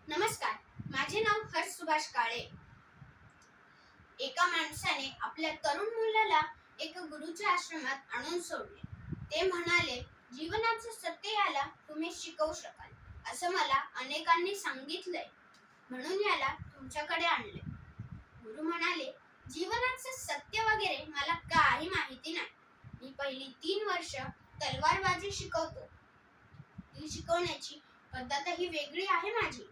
नमस्कार, माझे नाव हर्ष सुभाष काळे. एका माणसाने आपल्या तरुण मुलाला एका गुरुच्या आश्रमात आणून सोडले. ते म्हणाले, जीवनाचं सत्य याला तुम्ही शिकवू शकाल असं मला अनेकांनी सांगितलंय, म्हणून याला तुमच्याकडे आणले. गुरु म्हणाले, जीवनाचं सत्य वगैरे मला काही माहिती नाही. मी पहिली 3 वर्ष तलवारबाजी शिकवतो. ती शिकवण्याची पद्धतही वेगळी आहे माझी.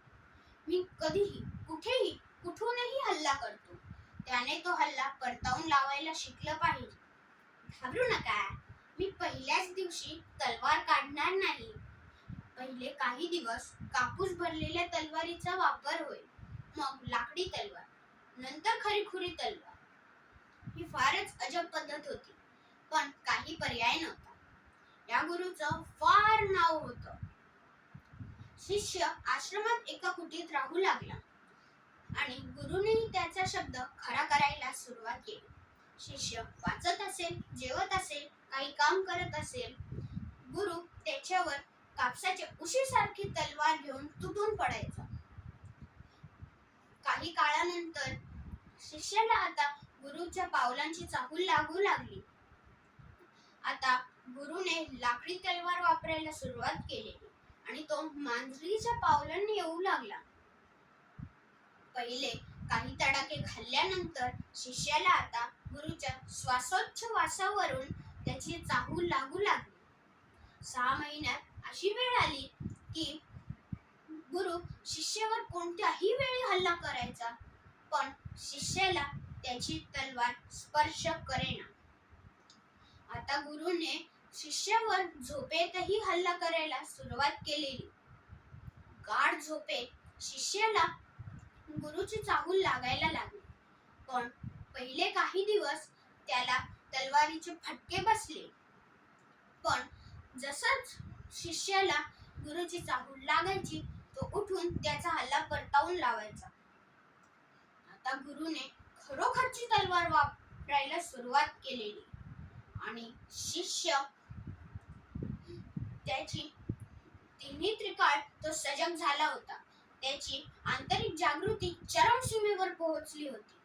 मी कधीही कुठेही कुठूनही हल्ला करतो. त्याने तो हल्ला परतावून लावायला शिकलं पाहिजे. घाबरू नका, मी पहिल्याच दिवशी तलवार काढणार नाही. पहिले काही दिवस कापूस भरलेल्या तलवारीचा वापर होईल, मग लाकडी तलवार, नंतर खरीखुरी तलवार. ही फारच अजब पद्धत होती, पण काही पर्याय नव्हता. या गुरुचं फार नाव होतं. शिष्य आश्रमात एका कुटीत राहू लागला आणि गुरुनेही त्याचा शब्द खरा करायला सुरुवात केली. शिष्य वाचत असेल, जेवत असेल, काही काम करत असेल. गुरु त्याच्यावर कापसाच्या उशीसारखी तलवार घेऊन तुटून पडायचा. काही काळानंतर शिष्याला आता गुरुच्या पावलांची चाहूल लागू लागली. आता गुरुने लाकडी तलवार वापरायला सुरुवात केली आणि तो मांजरीच्या पावलांनी येऊ लागला. पहिले काही तडाखे खाल्ल्यानंतर शिष्याला आता गुरुच्या श्वासोच्छवासावरून त्याची चाहूल लागू लागली. 6 महिन्यात अशी वेळ आली की गुरु शिष्यावर कोणत्याही वेळी हल्ला करायचा, पण शिष्याला त्याची तलवार स्पर्श करेना. आता गुरुने शिष्यावर झोपेतही हल्ला करायला सुरुवात केलेली. गाढ झोपेत शिष्याला गुरुची चाहूल लागायला लागली, पण पहिले काही दिवस त्याला तलवारीचे फटके बसले. पण जसंच शिष्याला गुरुची चाहूल लागायची, तो उठून त्याचा हल्ला परतावून लावायचा. आता गुरुने खरोखरची तलवार वापरायला सुरुवात केलेली आणि शिष्य त्याची तिन्ही त्रिकाळ तो सजग झाला होता. त्याची आंतरिक जागृती चरमसीमेवर पोहोचली होती.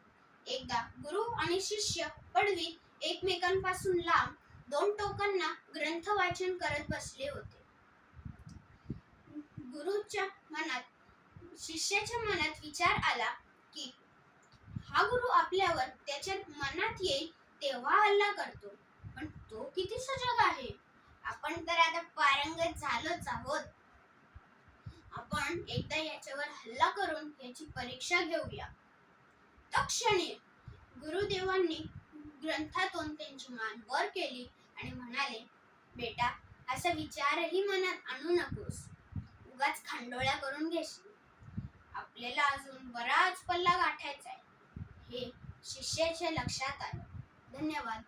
एकदा गुरु आणि शिष्य पडवीत एकमेकांपासून लांब 2 टोकांना ग्रंथ वाचन करत बसले होते. शिष्याच्या मनात विचार आला की हा गुरु आपल्यावर त्याच्या मनात येईल तेव्हा हल्ला करतो, पण तो किती सजग आहे. आपण तर आता पारंगत झालोच आहोत. आपण एकदा याच्यावर हल्ला करून याची परीक्षा घेऊया. तत्क्षणी गुरुदेवांनी ग्रंथातून त्यांची मान वर केली आणि म्हणाले, बेटा, असा विचारही मनात आणू नकोस. उगाच खांडोळ्या करून घेशील. आपल्याला अजून बराच पल्ला गाठायचा आहे. हे शिष्याच्या लक्षात आलं. धन्यवाद.